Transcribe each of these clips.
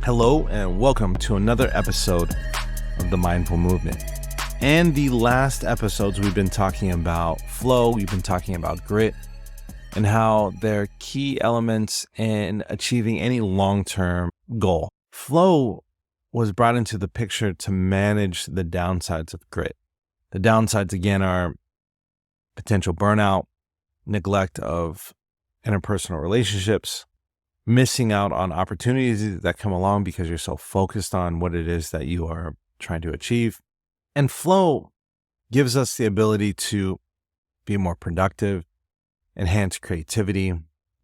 Hello and welcome to another episode of the Mindful Movement. And the last episodes we've been talking about flow, we've been talking about grit, and how they're key elements in achieving any long-term goal. Flow was brought into the picture to manage the downsides of grit. The downsides, again, are potential burnout, neglect of interpersonal relationships, missing out on opportunities that come along because you're so focused on what it is that you are trying to achieve. And flow gives us the ability to be more productive, enhance creativity.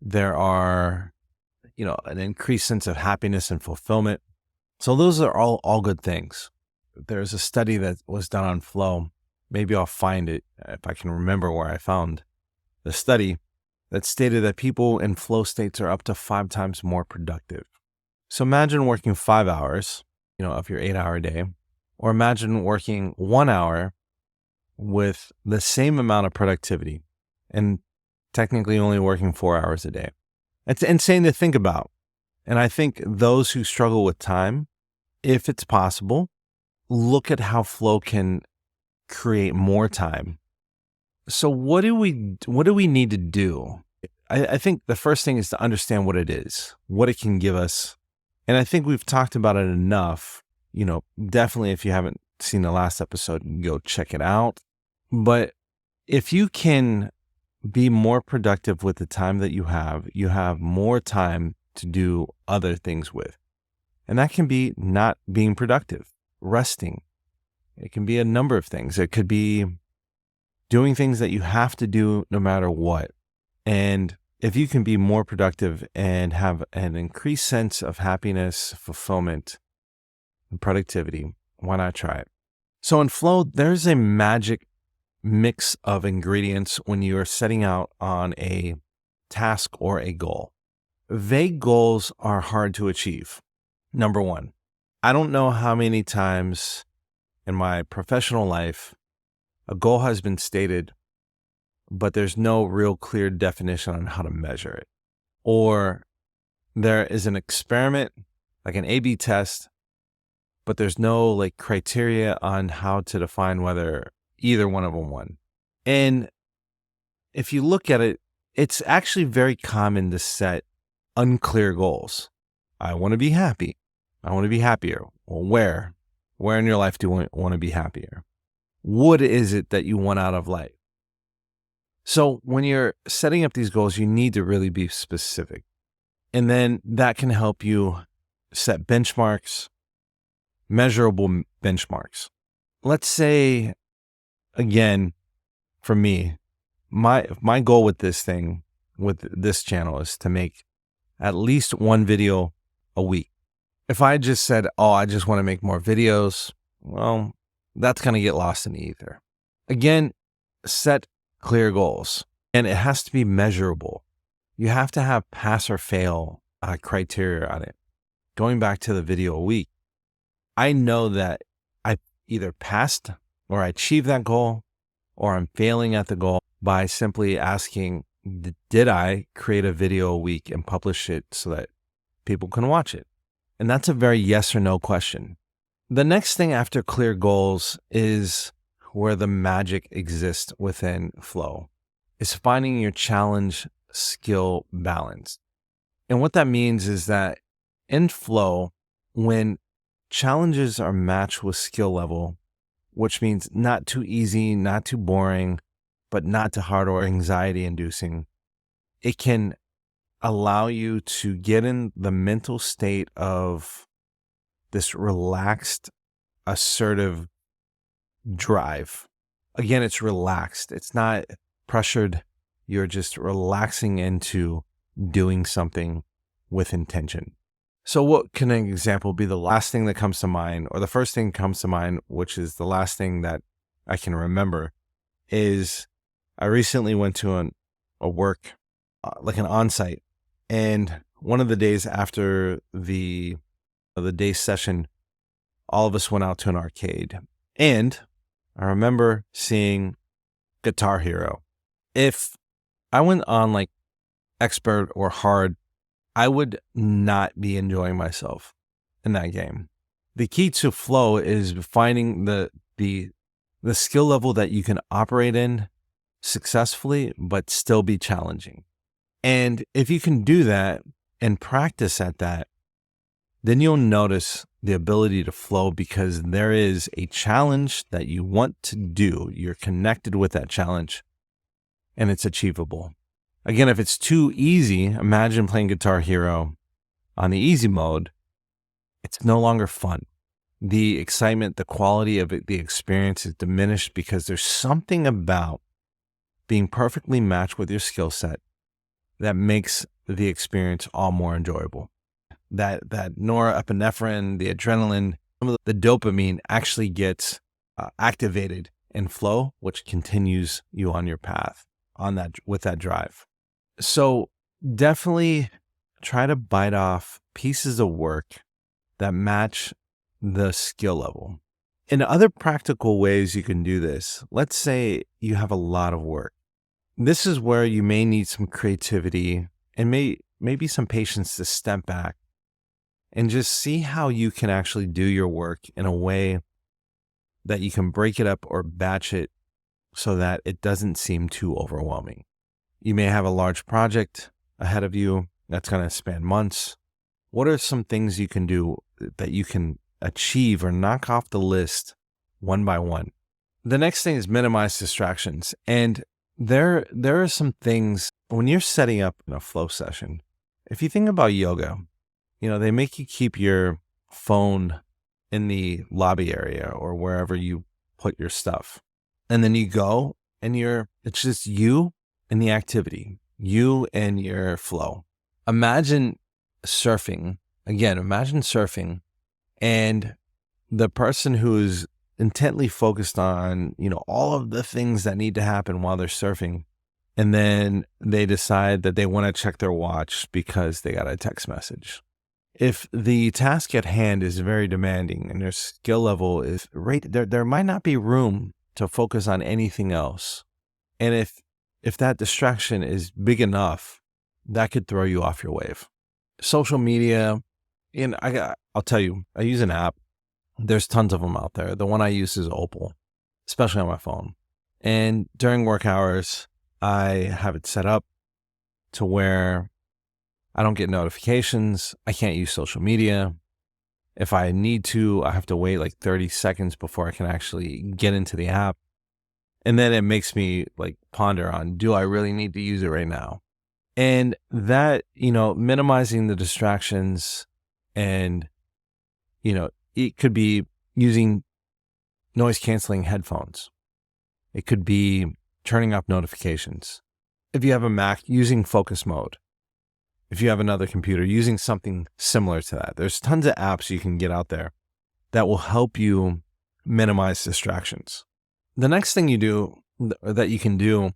There are, an increased sense of happiness and fulfillment. So those are all good things. There's a study that was done on flow. Maybe I'll find it if I can remember where I found the study that stated that people in flow states are up to 5 times more productive. So imagine working 5 hours, of your 8-hour day, or imagine working 1 hour with the same amount of productivity and technically only working 4 hours a day. It's insane to think about. And I think those who struggle with time, if it's possible, look at how flow can create more time. So what do we need to do? I think the first thing is to understand what it is, what it can give us. And I think we've talked about it enough. Definitely if you haven't seen the last episode, go check it out. But if you can be more productive with the time that you have more time to do other things with. And that can be not being productive, resting. It can be a number of things. It could be doing things that you have to do no matter what. And if you can be more productive and have an increased sense of happiness, fulfillment, and productivity, why not try it? So in flow, there's a magic mix of ingredients when you are setting out on a task or a goal. Vague goals are hard to achieve. Number one, I don't know how many times in my professional life a goal has been stated, but there's no real clear definition on how to measure it. Or there is an experiment, like an A/B test, but there's no criteria on how to define whether either one of them won. And if you look at it, it's actually very common to set unclear goals. I want to be happy. I want to be happier. Well, where in your life do you want to be happier? What is it that you want out of life? So when you're setting up these goals, you need to really be specific. And then that can help you set benchmarks, measurable benchmarks. Let's say, again, for me, my goal with this channel is to make at least one video a week. If I just said, I just want to make more videos, well, that's going to get lost in the ether. Again, set clear goals, and it has to be measurable. You have to have pass or fail criteria on it. Going back to the video a week, I know that I either passed or I achieved that goal, or I'm failing at the goal by simply asking, did I create a video a week and publish it so that people can watch it? And that's a very yes or no question. The next thing after clear goals is where the magic exists within flow, is finding your challenge skill balance. And what that means is that in flow, when challenges are matched with skill level, which means not too easy, not too boring, but not too hard or anxiety inducing, it can allow you to get in the mental state of this relaxed, assertive drive. Again, it's relaxed. It's not pressured. You're just relaxing into doing something with intention. So what can an example be? The last thing that comes to mind, or the first thing comes to mind, which is the last thing that I can remember, is I recently went to a work, like an on-site, and one of the days after the day's session, all of us went out to an arcade. And I remember seeing Guitar Hero. If I went on expert or hard, I would not be enjoying myself. in that game. The key to flow is finding the skill level that you can operate in successfully, but still be challenging. And if you can do that and practice at that, then you'll notice the ability to flow because there is a challenge that you want to do. You're connected with that challenge and it's achievable. Again, if it's too easy, imagine playing Guitar Hero on the easy mode. It's no longer fun. The excitement, the quality of it, the experience is diminished because there's something about being perfectly matched with your skill set that makes the experience all more enjoyable. That norepinephrine, the adrenaline, some of the dopamine actually gets activated in flow, which continues you on your path with that drive. So definitely try to bite off pieces of work that match the skill level. In other practical ways you can do this, let's say you have a lot of work. This is where you may need some creativity and maybe some patience to step back and just see how you can actually do your work in a way that you can break it up or batch it so that it doesn't seem too overwhelming. You may have a large project ahead of you that's going to span months. What are some things you can do that you can achieve or knock off the list one by one? The next thing is minimize distractions. And there are some things when you're setting up in a flow session. If you think about yoga, they make you keep your phone in the lobby area or wherever you put your stuff. And then you go and it's just you and the activity, you and your flow. Imagine surfing and the person who's intently focused on, all of the things that need to happen while they're surfing. And then they decide that they want to check their watch because they got a text message. If the task at hand is very demanding and their skill level is there might not be room to focus on anything else. And if that distraction is big enough, that could throw you off your wave. Social media, and I'll tell you, I use an app. There's tons of them out there. The one I use is Opal, especially on my phone. And during work hours, I have it set up to where I don't get notifications. I can't use social media. If I need to, I have to wait like 30 seconds before I can actually get into the app. And then it makes me ponder on, do I really need to use it right now? And that, minimizing the distractions and, it could be using noise canceling headphones. It could be turning off notifications. If you have a Mac, using focus mode. If you have another computer, using something similar to that. There's tons of apps you can get out there that will help you minimize distractions. The next thing that you can do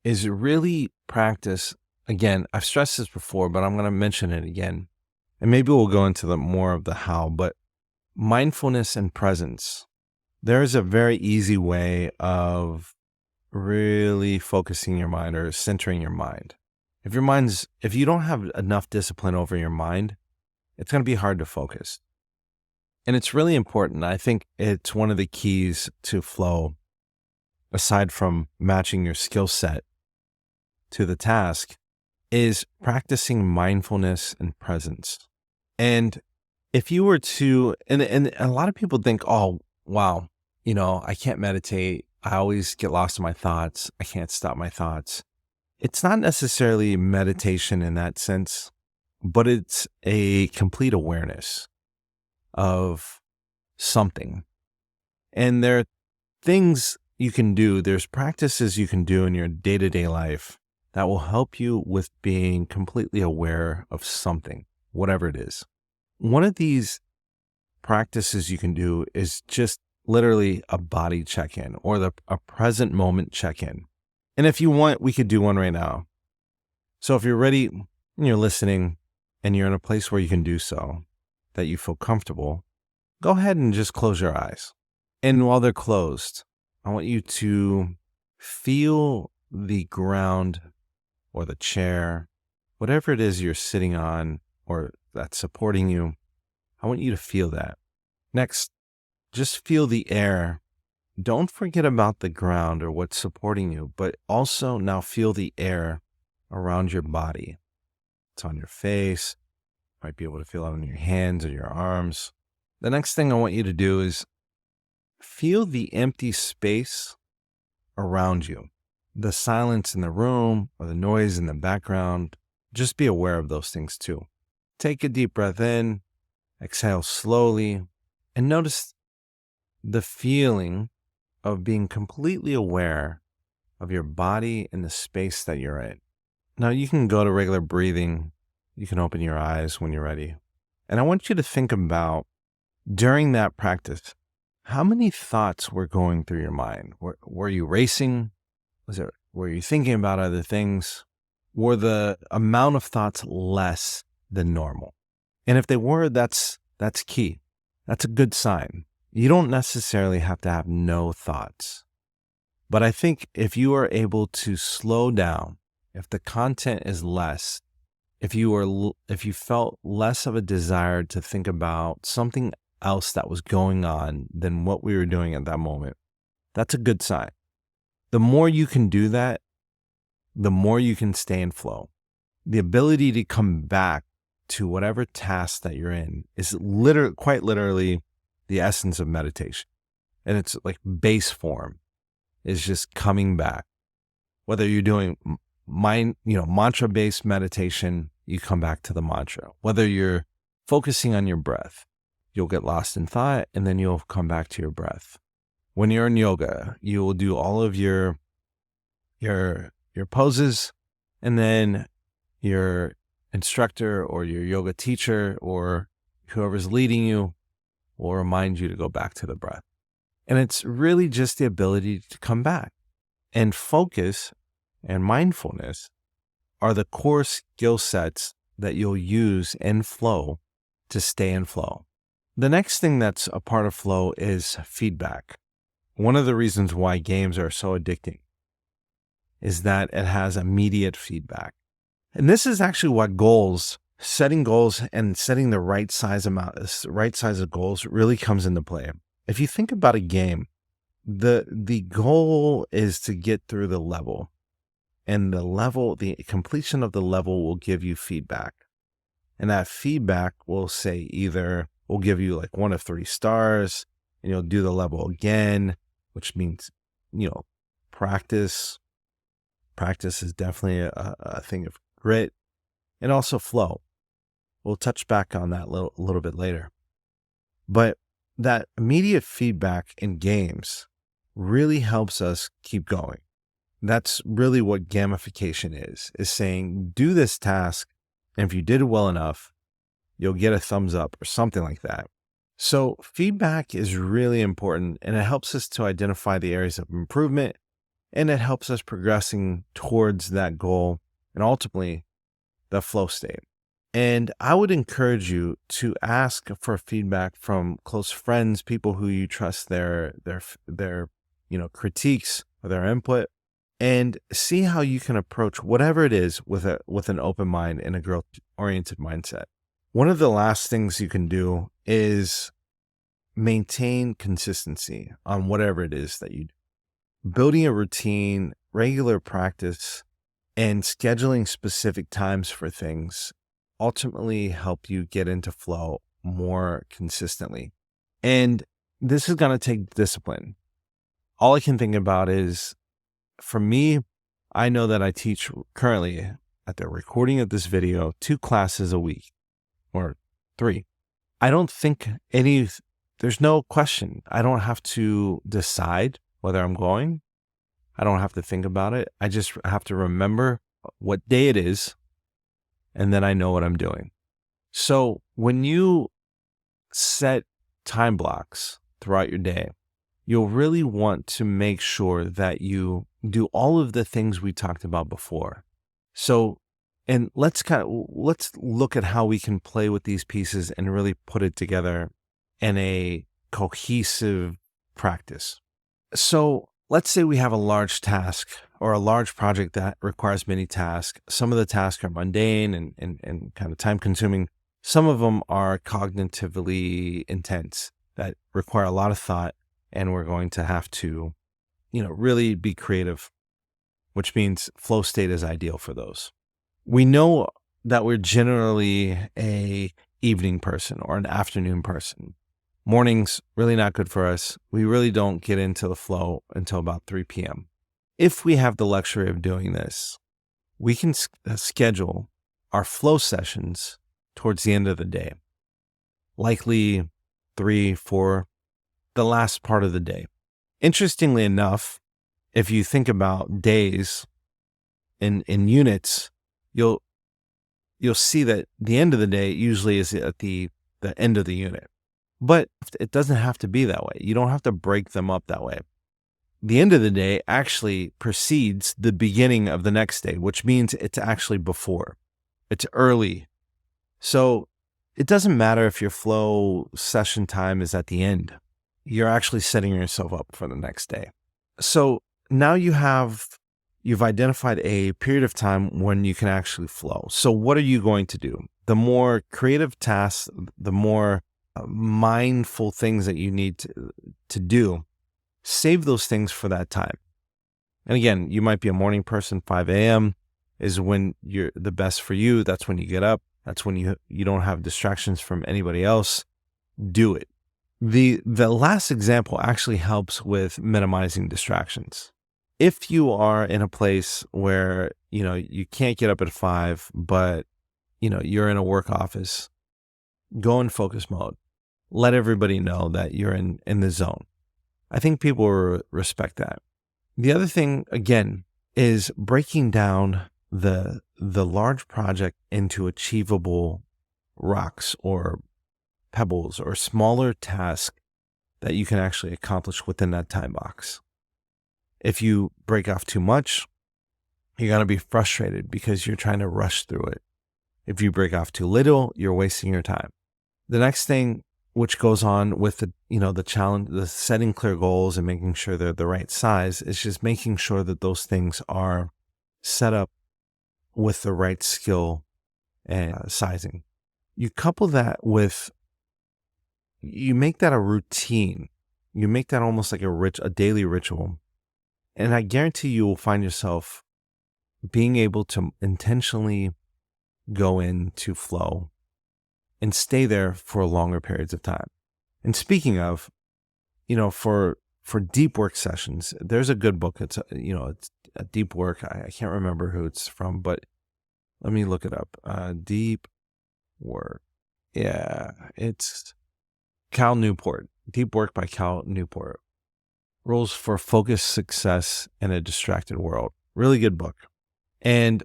is really practice. Again, I've stressed this before, but I'm going to mention it again. And maybe we'll go into more of the how, but mindfulness and presence. There's a very easy way of really focusing your mind or centering your mind. If you don't have enough discipline over your mind, it's going to be hard to focus. And it's really important. I think it's one of the keys to flow, aside from matching your skill set to the task, is practicing mindfulness and presence. And if you were to, and a lot of people think, oh, wow, I can't meditate. I always get lost in my thoughts. I can't stop my thoughts. It's not necessarily meditation in that sense, but it's a complete awareness of something. And there are things you can do. There's practices you can do in your day-to-day life that will help you with being completely aware of something, whatever it is. One of these practices you can do is just literally a body check-in or a present moment check-in. And if you want, we could do one right now. So if you're ready and you're listening and you're in a place where you can do so, that you feel comfortable, go ahead and just close your eyes. And while they're closed, I want you to feel the ground or the chair, whatever it is you're sitting on or that's supporting you. I want you to feel that. Next, just feel the air. Don't forget about the ground or what's supporting you, but also now feel the air around your body. It's on your face. You might be able to feel it on your hands or your arms. The next thing I want you to do is feel the empty space around you, the silence in the room or the noise in the background. Just be aware of those things too. Take a deep breath in, exhale slowly, and notice the feeling of being completely aware of your body and the space that you're in. Now you can go to regular breathing. You can open your eyes when you're ready. And I want you to think about, during that practice, how many thoughts were going through your mind? Were you racing? Were you thinking about other things? Were the amount of thoughts less than normal? And if they were, that's key. That's a good sign. You don't necessarily have to have no thoughts. But I think if you are able to slow down, if the content is less, if you felt less of a desire to think about something else that was going on than what we were doing at that moment, that's a good sign. The more you can do that, the more you can stay in flow. The ability to come back to whatever task that you're in is quite literally the essence of meditation. And it's like base form is just coming back. Whether you're doing mantra-based meditation, you come back to the mantra. Whether you're focusing on your breath, you'll get lost in thought and then you'll come back to your breath. When you're in yoga, you will do all of your poses, and then your instructor or your yoga teacher or whoever's leading you will remind you to go back to the breath. And it's really just the ability to come back. And focus and mindfulness are the core skill sets that you'll use in flow to stay in flow. The next thing that's a part of flow is feedback. One of the reasons why games are so addicting is that it has immediate feedback. And this is actually what setting goals and setting the right size of goals really comes into play. If you think about a game, the goal is to get through the level. And the completion of the level will give you feedback. And that feedback will give you like 1 of 3 stars, and you'll do the level again, which means, practice. Practice is definitely a thing of grit, and also flow. We'll touch back on that a little bit later. But that immediate feedback in games really helps us keep going. That's really what gamification is saying, do this task, and if you did it well enough, you'll get a thumbs up or something like that. So feedback is really important, and it helps us to identify the areas of improvement, and it helps us progressing towards that goal and ultimately the flow state. And I would encourage you to ask for feedback from close friends, people who you trust their critiques or their input, and see how you can approach whatever it is with an open mind and a growth-oriented mindset. One of the last things you can do is maintain consistency on whatever it is that you do. Building a routine, regular practice, and scheduling specific times for things ultimately help you get into flow more consistently. And this is going to take discipline. All I can think about is, for me, I know that I teach currently at the recording of this video 2 classes a week or 3. I don't think there's no question. I don't have to decide whether I'm going. I don't have to think about it. I just have to remember what day it is, and then I know what I'm doing. So when you set time blocks throughout your day, you'll really want to make sure that you do all of the things we talked about before. So, and let's look at how we can play with these pieces and really put it together in a cohesive practice. So let's say we have a large task or a large project that requires many tasks. Some of the tasks are mundane and kind of time consuming. Some of them are cognitively intense that require a lot of thought, and we're going to have to, really be creative, which means flow state is ideal for those. We know that we're generally a evening person or an afternoon person. Mornings really not good for us. We really don't get into the flow until about 3 p.m. If we have the luxury of doing this, we can schedule our flow sessions towards the end of the day, likely 3, 4, the last part of the day. Interestingly enough, if you think about days in units, you'll see that the end of the day usually is at the end of the unit. But it doesn't have to be that way. You don't have to break them up that way. The end of the day actually precedes the beginning of the next day, which means it's actually before. It's early. So it doesn't matter if your flow session time is at the end. You're actually setting yourself up for the next day. So now you've identified a period of time when you can actually flow. So what are you going to do? The more creative tasks, the more mindful things that you need to do, save those things for that time. And again, you might be a morning person. 5 a.m. is when you're the best for you. That's when you get up. That's when you don't have distractions from anybody else. Do it. The last example actually helps with minimizing distractions. If you are in a place where, you can't get up at 5, but, you're in a work office, go in focus mode. Let everybody know that you're in the zone. I think people will respect that. The other thing, again, is breaking down the large project into achievable rocks or pebbles or smaller tasks that you can actually accomplish within that time box. If you break off too much, you're going to be frustrated because you're trying to rush through it. If you break off too little, you're wasting your time. The next thing, which goes on with the challenge, the setting clear goals and making sure they're the right size, is just making sure that those things are set up with the right skill and sizing. You couple that with, you make that a routine. You make that almost like a daily ritual. And I guarantee you will find yourself being able to intentionally go into flow and stay there for longer periods of time. And speaking of, for deep work sessions, there's a good book. It's a deep work. I can't remember who it's from, but let me look it up. Deep work. Yeah, it's Cal Newport. Deep Work by Cal Newport. Rules for Focused Success in a Distracted World. Really good book. And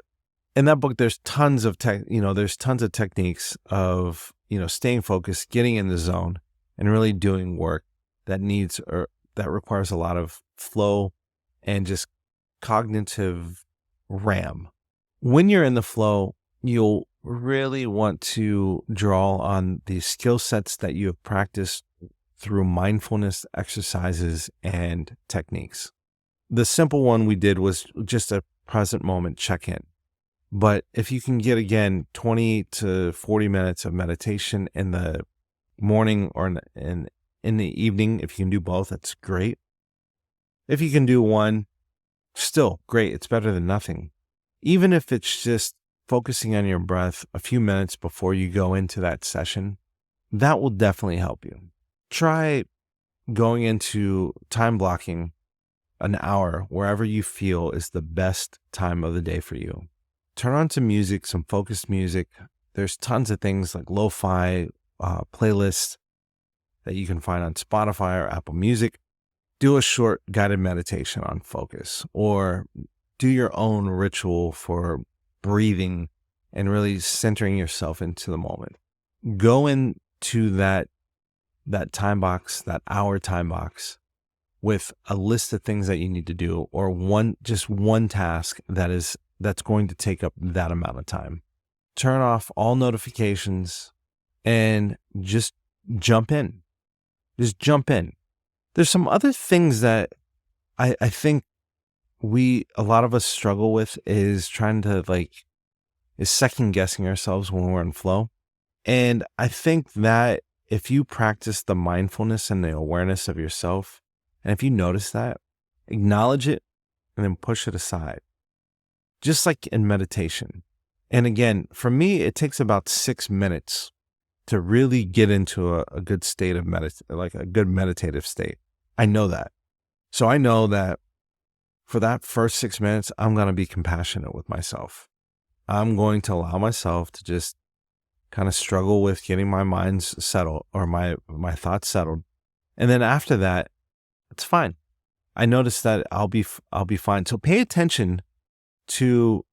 in that book, there's tons of techniques of, staying focused, getting in the zone, and really doing work that requires a lot of flow and just cognitive RAM. When you're in the flow, you'll really want to draw on the skill sets that you have practiced through mindfulness exercises and techniques. The simple one we did was just a present moment check-in. But if you can get, again, 20 to 40 minutes of meditation in the morning or in the evening, if you can do both, that's great. If you can do one, still great. It's better than nothing. Even if it's just focusing on your breath a few minutes before you go into that session, that will definitely help you. Try going into time blocking an hour wherever you feel is the best time of the day for you. Turn on some music, some focused music. There's tons of things like lo-fi playlists that you can find on Spotify or Apple Music. Do a short guided meditation on focus, or do your own ritual for breathing and really centering yourself into the moment. Go into that time box, that hour time box, with a list of things that you need to do, or just one task that's going to take up that amount of time. Turn off all notifications and just jump in. Just jump in. There's some other things that I think a lot of us struggle with is trying to is second guessing ourselves when we're in flow. And I think that if you practice the mindfulness and the awareness of yourself, and if you notice that, acknowledge it and then push it aside, just like in meditation. And again, for me, it takes about 6 minutes to really get into a good state of like a good meditative state. I know that. So I know that for that first 6 minutes, I'm going to be compassionate with myself. I'm going to allow myself to just kind of struggle with getting my mind settled or my thoughts settled. And then after that, it's fine. I notice that I'll be fine. So pay attention to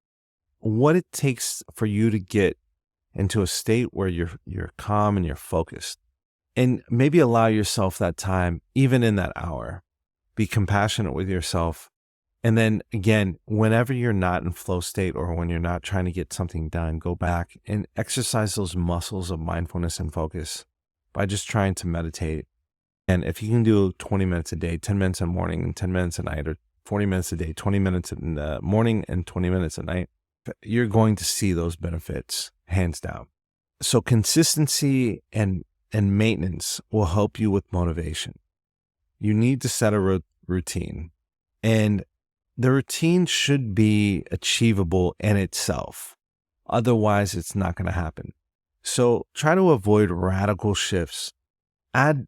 what it takes for you to get into a state where you're calm and you're focused. And maybe allow yourself that time, even in that hour. Be compassionate with yourself. And then again, whenever you're not in flow state or when you're not trying to get something done, go back and exercise those muscles of mindfulness and focus by just trying to meditate. And if you can do 20 minutes a day, 10 minutes in the morning and 10 minutes at night, or 40 minutes a day, 20 minutes in the morning and 20 minutes at night, you're going to see those benefits hands down. So consistency and maintenance will help you with motivation. You need to set a routine, and the routine should be achievable in itself. Otherwise, it's not going to happen. So try to avoid radical shifts. Add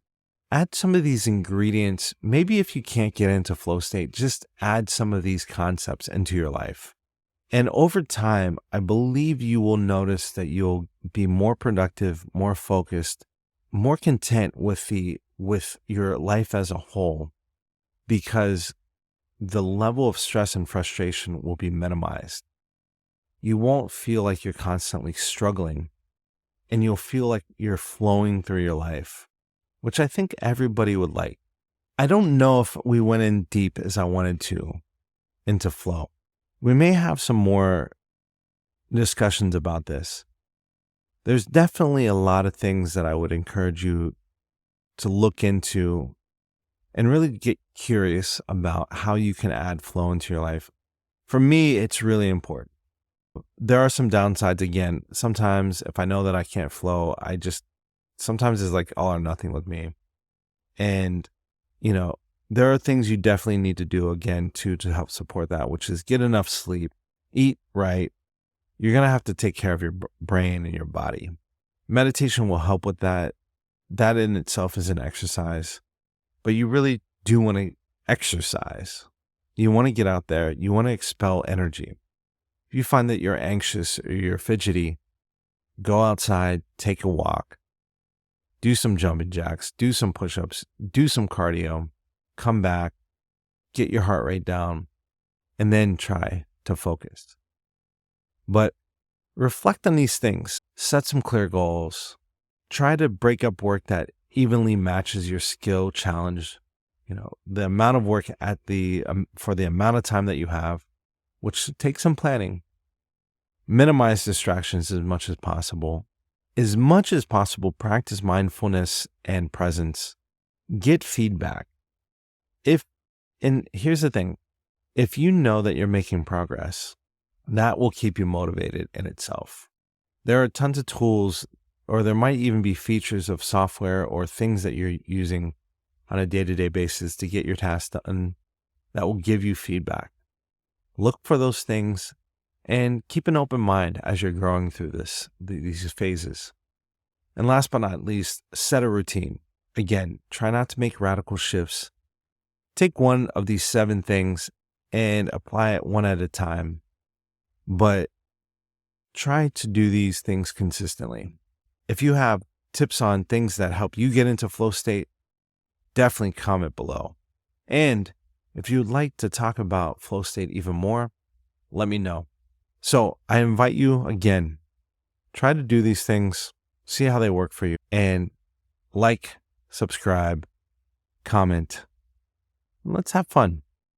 some of these ingredients. Maybe if you can't get into flow state, just add some of these concepts into your life. And over time, I believe you will notice that you'll be more productive, more focused, more content with your life as a whole, because the level of stress and frustration will be minimized. You won't feel like you're constantly struggling, and you'll feel like you're flowing through your life, which I think everybody would like. I don't know if we went in deep as I wanted to into flow. We may have some more discussions about this. There's definitely a lot of things that I would encourage you to look into and really get curious about how you can add flow into your life. For me, it's really important. There are some downsides. Again, sometimes if I know that I can't flow, sometimes it's like all or nothing with me. And, there are things you definitely need to do again to help support that, which is get enough sleep, eat right. You're going to have to take care of your brain and your body. Meditation will help with that. That in itself is an exercise, but you really do want to exercise. You want to get out there. You want to expel energy. If you find that you're anxious or you're fidgety, go outside, take a walk, do some jumping jacks, do some push-ups, do some cardio, come back, get your heart rate down, and then try to focus. But reflect on these things, set some clear goals, try to break up work that evenly matches your skill challenge, the amount of work for the amount of time that you have, which takes some planning. Minimize distractions as much as possible. As much as possible, practice mindfulness and presence. Get feedback. And here's the thing, if you know that you're making progress, that will keep you motivated in itself. There are tons of tools, or there might even be features of software or things that you're using on a day-to-day basis to get your tasks done that will give you feedback. Look for those things and keep an open mind as you're growing through these phases. And last but not least, set a routine. Again, try not to make radical shifts. Take one of these 7 things and apply it one at a time, but try to do these things consistently. If you have tips on things that help you get into flow state, definitely comment below. And if you'd like to talk about flow state even more, let me know. So I invite you again, try to do these things, see how they work for you, and like, subscribe, comment. Let's have fun.